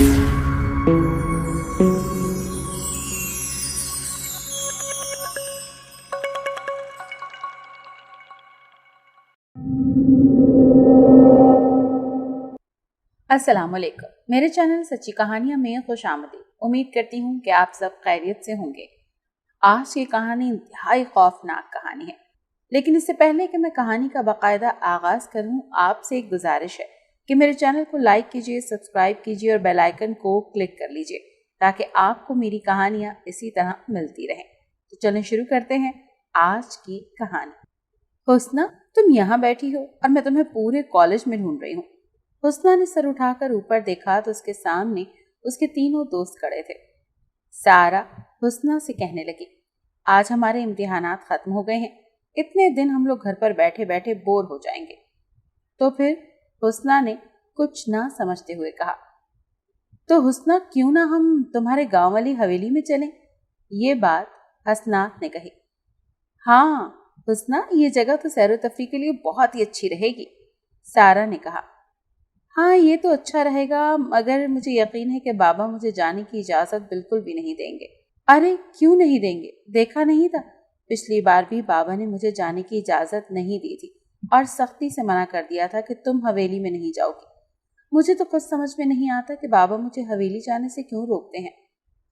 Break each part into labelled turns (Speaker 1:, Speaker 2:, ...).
Speaker 1: السلام علیکم، میرے چینل سچی کہانیاں میں خوش آمدید۔ امید کرتی ہوں کہ آپ سب خیریت سے ہوں گے۔ آج کی کہانی انتہائی خوفناک کہانی ہے، لیکن اس سے پہلے کہ میں کہانی کا باقاعدہ آغاز کروں، آپ سے ایک گزارش ہے کہ میرے چینل کو لائک کیجیے، سبسکرائب کیجیے اور بیل آئیکن کو کلک کر لیجیے تاکہ آپ کو میری کہانیاں اسی طرح ملتی رہیں۔ تو چلیں شروع کرتے ہیں آج کی کہانی۔ حسنہ، تم یہاں بیٹھی ہو اور میں تمہیں پورے کالج میں ڈھونڈ رہی ہوں۔ حسنہ نے سر اٹھا کر اوپر دیکھا تو اس کے سامنے اس کے تینوں دوست کھڑے تھے۔ سارا حسنہ سے کہنے لگی، آج ہمارے امتحانات ختم ہو گئے ہیں، اتنے دن ہم لوگ گھر پر بیٹھے بیٹھے بور ہو جائیں گے۔ تو پھر حسنہ نے کچھ نہ سمجھتے ہوئے کہا، تو حسنہ کیوں نہ ہم تمہارے گاؤں والی حویلی میں چلیں؟ یہ بات حسنات نے کہی۔ ہاں حسنہ، یہ جگہ تو سیر و تفریح کے لیے بہت ہی اچھی رہے گی، سارا نے کہا۔ ہاں یہ تو اچھا رہے گا، مگر مجھے یقین ہے کہ بابا مجھے جانے کی اجازت بالکل بھی نہیں دیں گے۔ ارے کیوں نہیں دیں گے؟ دیکھا نہیں تھا پچھلی بار بھی بابا نے مجھے جانے کی اجازت نہیں دی تھی اور سختی سے منع کر دیا تھا کہ تم حویلی میں نہیں جاؤ گی۔ مجھے تو کچھ سمجھ میں نہیں آتا کہ بابا مجھے حویلی جانے سے کیوں روکتے ہیں۔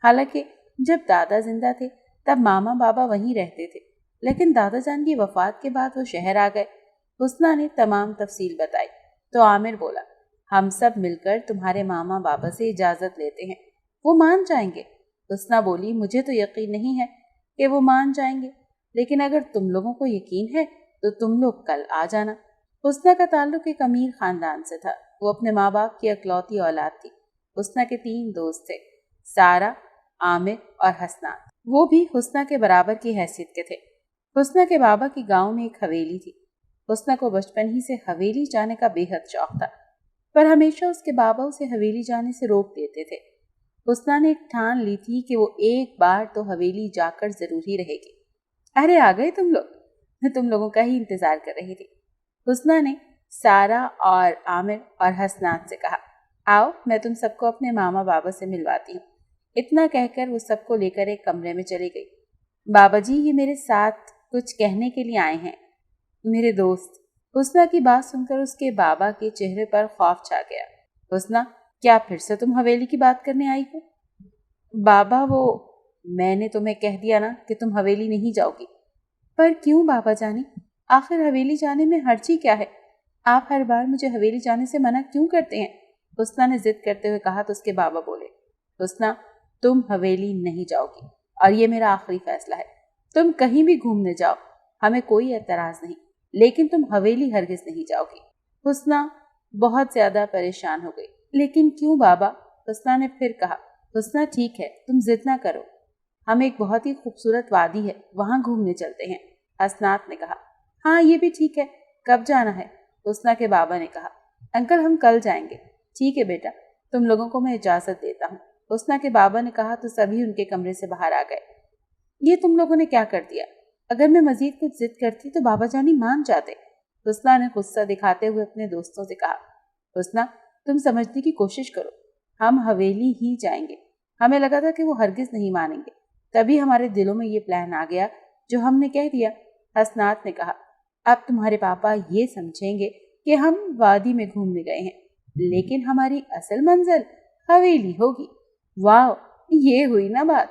Speaker 1: حالانکہ جب دادا زندہ تھے تب ماما بابا وہیں رہتے تھے، لیکن دادا جان کی وفات کے بعد وہ شہر آ گئے۔ حسنہ نے تمام تفصیل بتائی تو عامر بولا، ہم سب مل کر تمہارے ماما بابا سے اجازت لیتے ہیں، وہ مان جائیں گے۔ حسنہ بولی، مجھے تو یقین نہیں ہے کہ وہ مان جائیں گے، لیکن اگر تم لوگوں کو یقین ہے تو تم لوگ کل آ جانا۔ حسنہ کا تعلق ایک امیر خاندان سے تھا، وہ اپنے ماں باپ کی اکلوتی اولاد تھی۔ حسنہ کے 3 دوست تھے، سارا، عامر اور حسنات۔ وہ بھی حسنہ کے برابر کی حیثیت کے تھے۔ حسنہ کے بابا کی گاؤں میں ایک حویلی تھی۔ حسنہ کو بچپن ہی سے حویلی جانے کا بے حد شوق تھا، پر ہمیشہ اس کے بابا اسے حویلی جانے سے روک دیتے تھے۔ حسنہ نے ٹھان لی تھی کہ وہ ایک بار تو حویلی جا کر ضرور ہی رہے گی۔ ارے آ گئے تم لوگ، میں تم لوگوں کا ہی انتظار کر رہی تھی، حسنہ نے سارا اور عامر اور حسنات سے کہا۔ آؤ میں تم سب کو اپنے ماما بابا سے ملواتی ہوں۔ اتنا کہہ کر وہ سب کو لے کر ایک کمرے میں چلی گئی۔ بابا جی، یہ میرے ساتھ کچھ کہنے کے لیے آئے ہیں، میرے دوست۔ حسنہ کی بات سن کر اس کے بابا کے چہرے پر خوف چھا گیا۔ حسنہ، کیا پھر سے تم حویلی کی بات کرنے آئی ہو؟ بابا، میں نے تمہیں کہہ دیا نا کہ تم حویلی نہیں جاؤ گی۔ پر کیوں بابا جانی؟ آخر حویلی جانے میں حرجی کیا ہے؟ آپ ہر بار مجھے حویلی جانے سے منع کیوں کرتے ہیں؟ حسنہ نے ضد کرتے ہوئے کہا تو اس کے بابا بولے، حسنہ تم حویلی نہیں جاؤ گی اور یہ میرا آخری فیصلہ ہے۔ تم کہیں بھی گھومنے جاؤ، ہمیں کوئی اعتراض نہیں، لیکن تم حویلی ہرگز نہیں جاؤ گی۔ حسنہ بہت زیادہ پریشان ہو گئی۔ لیکن کیوں بابا؟ حسنہ نے پھر کہا۔ حسنہ ٹھیک ہے، تم ضد نہ کرو، ہم ایک بہت ہی خوبصورت وادی ہے، وہاں گھومنے چلتے ہیں، حسنات نے کہا۔ ہاں یہ بھی ٹھیک ہے، کب جانا ہے؟ حسنہ کے بابا نے کہا۔ انکل ہم کل جائیں گے۔ ٹھیک ہے بیٹا، تم لوگوں کو میں اجازت دیتا ہوں، حسنہ کے بابا نے کہا تو سبھی ان کے کمرے سے باہر آ گئے۔ یہ تم لوگوں نے کیا کر دیا؟ اگر میں مزید کچھ ضد کرتی تو بابا جانی مان جاتے، حسنہ نے غصہ دکھاتے ہوئے اپنے دوستوں سے کہا۔ حسنہ تم سمجھنے کی کوشش کرو، ہم حویلی ہی جائیں گے۔ ہمیں لگا تھا کہ وہ ہرگز نہیں مانیں گے، تبھی ہمارے دلوں میں یہ پلان آ گیا جو ہم نے کہہ دیا، حسنات نے کہا۔ اب تمہارے پاپا یہ سمجھیں گے کہ ہم وادی میں گھومنے گئے ہیں، لیکن ہماری اصل منزل حویلی ہوگی۔ واو، یہ ہوئی نا بات،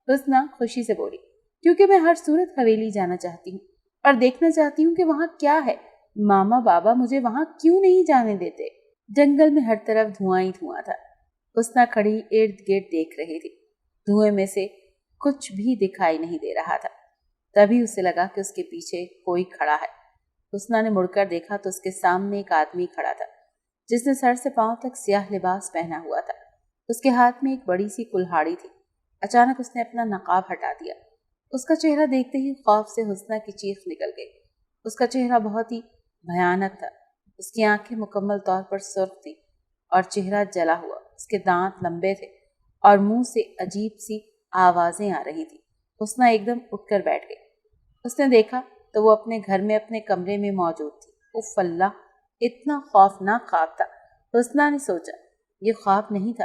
Speaker 1: حسنہ خوشی سے بولی، کیونکہ میں ہر صورت حویلی جانا چاہتی ہوں اور دیکھنا چاہتی ہوں کہ وہاں کیا ہے۔ ماما بابا مجھے وہاں کیوں نہیں جانے دیتے؟ جنگل میں ہر طرف دھواں ہی دھواں تھا۔ حسنہ کھڑی ارد گرد دیکھ رہی تھی، دھوئیں میں سے کچھ بھی دکھائی نہیں دے رہا تھا۔ تبھی اسے لگا کہ اس کے پیچھے کوئی کھڑا ہے۔ حسنہ نے مڑ کر دیکھا تو اس کے سامنے ایک آدمی کھڑا تھا جس نے سر سے پاؤں تک سیاہ لباس پہنا ہوا تھا۔ اس کے ہاتھ میں ایک بڑی سی کلہاڑی تھی۔ اچانک اس نے اپنا نقاب ہٹا دیا۔ اس کا چہرہ دیکھتے ہی خوف سے حسنہ کی چیخ نکل گئی۔ اس کا چہرہ بہت ہی بھیانک تھا، اس کی آنکھیں مکمل طور پر سرخ تھیں اور چہرہ جلا ہوا، اس کے دانت لمبے تھے اور منہ سے عجیب سی آوازیں آ رہی تھی۔ حسنہ ایک دم اٹھ کر بیٹھ گئی۔ اس نے دیکھا تو وہ اپنے گھر میں اپنے کمرے میں موجود تھی۔ اف اللہ، اتنا خوفناک خواب تھا۔ حسنہ نے سوچا یہ خواب نہیں تھا،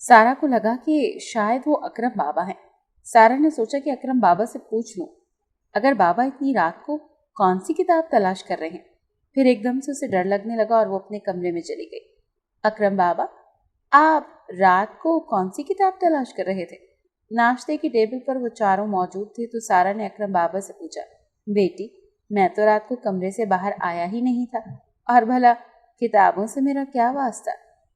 Speaker 1: سارا کو لگا کہ شاید وہ اکرم بابا ہیں۔ سارا نے سوچا کہ اکرم بابا سے پوچھ لوں اگر بابا اتنی رات کو کون سی کتاب تلاش کر رہے ہیں۔ پھر ایک دم سے اسے ڈر لگنے لگا اور وہ اپنے کمرے میں چلی گئی۔ اکرم بابا، آپ رات کو کون سی کتاب تلاش کر رہے تھے؟ ناشتے کی ٹیبل پر وہ چاروں موجود تھے تو سارا نے اکرم بابا سے پوچھا، بیٹی میں تو رات کو کمرے سے باہر آیا ہی نہیں تھا، اور بھلا کتابوں سے میرا کیا واسطہ؟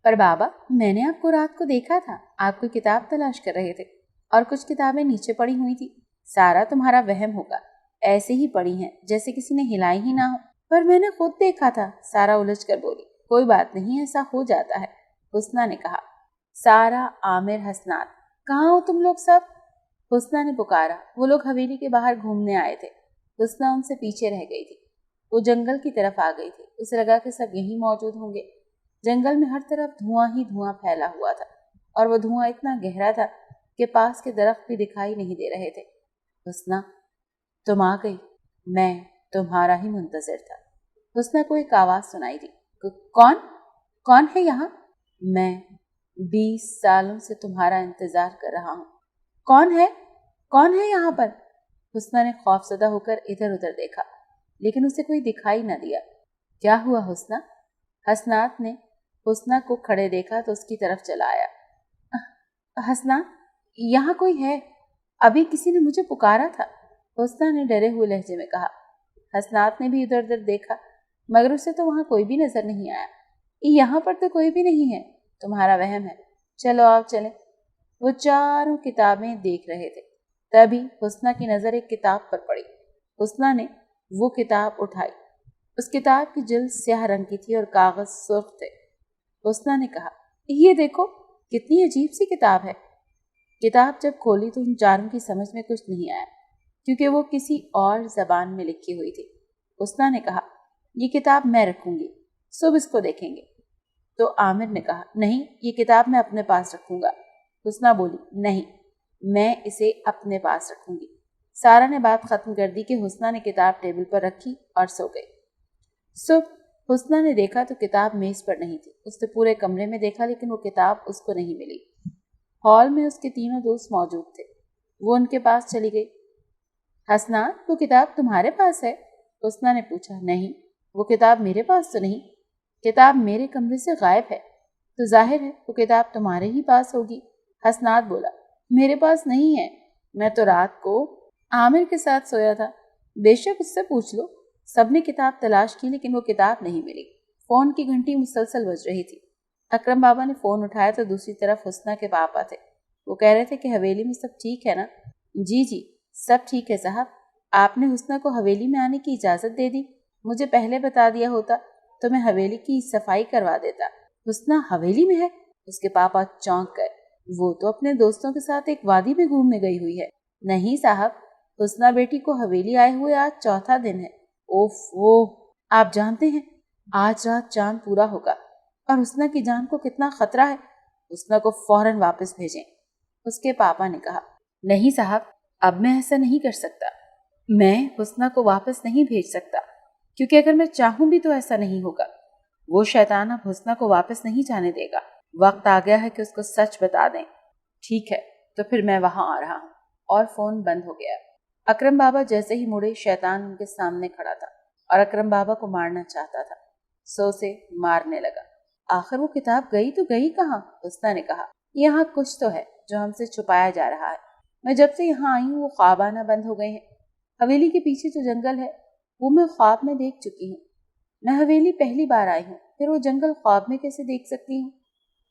Speaker 1: پر بابا میں نے آپ کو رات کو دیکھا تھا، آپ کوئی کتاب تلاش کر رہے تھے اور کچھ کتابیں نیچے پڑی ہوئی تھی۔ سارا تمہارا وہم ہوگا، ایسے ہی پڑی ہیں جیسے کسی نے ہلائی ہی نہ ہو۔ پر میں نے خود دیکھا تھا، سارا الجھ کر بولی۔ کوئی بات نہیں، ایسا ہو جاتا ہے، حسنہ نے کہا۔ سارا، عامر، حسنات، کہاں ہو تم لوگ سب؟ حسنہ نے پکارا۔ وہ لوگ حویلی کے باہر گھومنے آئے تھے۔ حسنہ ان سے پیچھے رہ گئی تھی۔ وہ جنگل کی طرف آ گئی تھی۔ اسے لگا کہ سب یہیں موجود ہوں گے۔ جنگل میں ہر طرف دھواں ہی دھواں پھیلا ہوا تھا، اور وہ دھواں اتنا گہرا تھا کہ پاس کے درخت بھی دکھائی نہیں دے رہے تھے۔ حسنہ تم آ گئی، میں تمہارا ہی منتظر تھا۔ حسنہ کو ایک آواز سنائی دی، کون ہے یہاں؟ میں 20 سالوں سے تمہارا انتظار کر رہا ہوں۔ کون ہے یہاں پر؟ حسنہ نے خوف زدہ ہو کر ادھر ادھر دیکھا، لیکن اسے کوئی دکھائی نہ دیا۔ کیا ہوا حسنہ؟ حسنات نے حسنہ کو کھڑے دیکھا تو اس کی طرف چلا آیا۔ حسنہ یہاں کوئی ہے، ابھی کسی نے مجھے پکارا تھا، حسنہ نے ڈرے ہوئے لہجے میں کہا۔ حسنات نے بھی ادھر ادھر دیکھا مگر اسے تو وہاں کوئی بھی نظر نہیں آیا۔ یہاں پر تو کوئی بھی نہیں ہے، تمہارا وہم ہے، چلو آپ چلیں۔ وہ چاروں کتابیں دیکھ رہے تھے، تبھی حسنہ کی نظر ایک کتاب پر پڑی۔ حسنہ نے وہ کتاب اٹھائی۔ اس کتاب کی جلد سیاہ رنگ کی تھی اور کاغذ سرخ تھے۔ حسنہ نے کہا، یہ دیکھو کتنی عجیب سی کتاب ہے۔ کتاب جب کھولی تو ان چاروں کی سمجھ میں کچھ نہیں آیا، کیونکہ وہ کسی اور زبان میں لکھی ہوئی تھی۔ حسنہ نے کہا، یہ کتاب میں رکھوں گی، صبح اس کو دیکھیں گے۔ تو عامر نے کہا، نہیں، یہ کتاب میں اپنے پاس رکھوں گا۔ حسنہ بولی، نہیں، میں اسے اپنے پاس رکھوں گی۔ سارا نے بات ختم کر دی کہ حسنہ نے کتاب ٹیبل پر رکھی اور سو گئی۔ صبح حسنہ نے دیکھا تو کتاب میز پر نہیں تھی۔ اس نے پورے کمرے میں دیکھا لیکن وہ کتاب اس کو نہیں ملی۔ ہال میں اس کے تینوں دوست موجود تھے۔ وہ ان کے پاس چلی گئی۔ حسنات، وہ کتاب تمہارے پاس ہے؟ حسنہ نے پوچھا۔ نہیں، وہ کتاب میرے پاس تو نہیں، کتاب میرے کمرے سے غائب ہے، تو ظاہر ہے وہ کتاب تمہارے ہی پاس ہوگی۔ حسنات بولا، میرے پاس نہیں ہے، میں تو رات کو عامر کے ساتھ سویا تھا، بے شک اس سے پوچھ لو۔ سب نے کتاب تلاش کی لیکن وہ کتاب نہیں ملی۔ فون کی گھنٹی مسلسل بج رہی تھی۔ اکرم بابا نے فون اٹھایا تو دوسری طرف حسنہ کے پاپا تھے۔ وہ کہہ رہے تھے کہ حویلی میں سب ٹھیک ہے نا؟ جی سب ٹھیک ہے صاحب، آپ نے حسنہ کو حویلی میں آنے کی اجازت دے دی، مجھے پہلے بتا دیا ہوتا تو میں حویلی کی صفائی کروا دیتا۔ حسنہ حویلی میں ہے؟ اس کے پاپا چونک گئے۔ وہ تو اپنے دوستوں کے ساتھ ایک وادی میں گھومنے گئی ہوئی ہے۔ نہیں صاحب، حسنہ بیٹی کو حویلی آئے ہوئے آج چوتھا دن ہے۔ اوفو، آپ جانتے ہیں آج رات چاند پورا ہوگا اور حسنہ کی جان کو کتنا خطرہ ہے، حسنہ کو فوراً واپس بھیجیں۔ اس کے پاپا نے کہا، نہیں صاحب، اب میں ایسا نہیں کر سکتا، میں حسنہ کو واپس نہیں بھیج سکتا، کیونکہ اگر میں چاہوں بھی تو ایسا نہیں ہوگا۔ وہ شیطان اب حسنہ کو واپس نہیں جانے دے گا۔ وقت آ گیا ہے کہ اس کو سچ بتا دیں۔ ٹھیک ہے، تو پھر میں وہاں آ رہا ہوں۔ اور فون بند ہو گیا۔ اکرم بابا جیسے ہی مڑے، شیطان ان کے سامنے کھڑا تھا اور اکرم بابا کو مارنا چاہتا تھا۔ سو سے مارنے لگا۔ آخر وہ کتاب گئی تو گئی کہاں؟ حسنہ نے کہا، یہاں کچھ تو ہے جو ہم سے چھپایا جا رہا ہے۔ میں جب سے یہاں آئی ہوں وہ خواب آنا بند ہو گئے ہیں۔ حویلی کے پیچھے جو جنگل ہے وہ میں خواب میں دیکھ چکی ہوں۔ میں حویلی پہلی بار آئی ہوں، پھر وہ جنگل خواب میں کیسے دیکھ سکتی ہوں؟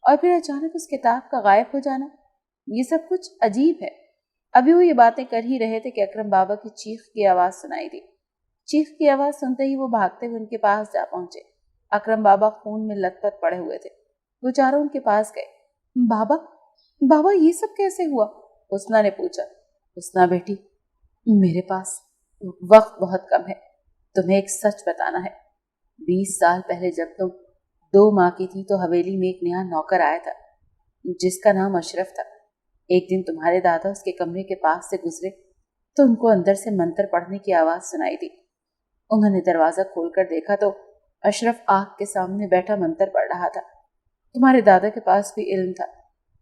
Speaker 1: اور پھر اچانک اس کتاب کا غائب ہو جانا، یہ سب کچھ عجیب ہے۔ ابھی وہ یہ باتیں کر ہی رہے تھے کہ اکرم بابا کی چیخ کی آواز سنائی دی۔ چیخ کی آواز سنتے ہی وہ بھاگتے ہوئے ان کے پاس جا پہنچے۔ اکرم بابا خون میں لت پت پڑے ہوئے تھے۔ وہ چاروں ان کے پاس گئے۔ بابا یہ سب کیسے ہوا؟ حسنہ نے پوچھا۔ حسنہ بیٹی، میرے پاس وقت بہت کم ہے، تمہیں ایک سچ بتانا ہے۔ 20 سال پہلے جب تم 2 ماہ کی تھی تو حویلی میں ایک نیا نوکر آیا تھا جس کا نام اشرف تھا۔ ایک دن تمہارے دادا اس کے کمرے کے پاس سے گزرے تو ان کو اندر سے منتر پڑھنے کی آواز سنائی دی۔ انہوں نے دروازہ کھول کر دیکھا تو اشرف آگ کے سامنے بیٹھا منتر پڑھ رہا تھا۔ تمہارے دادا کے پاس بھی علم تھا،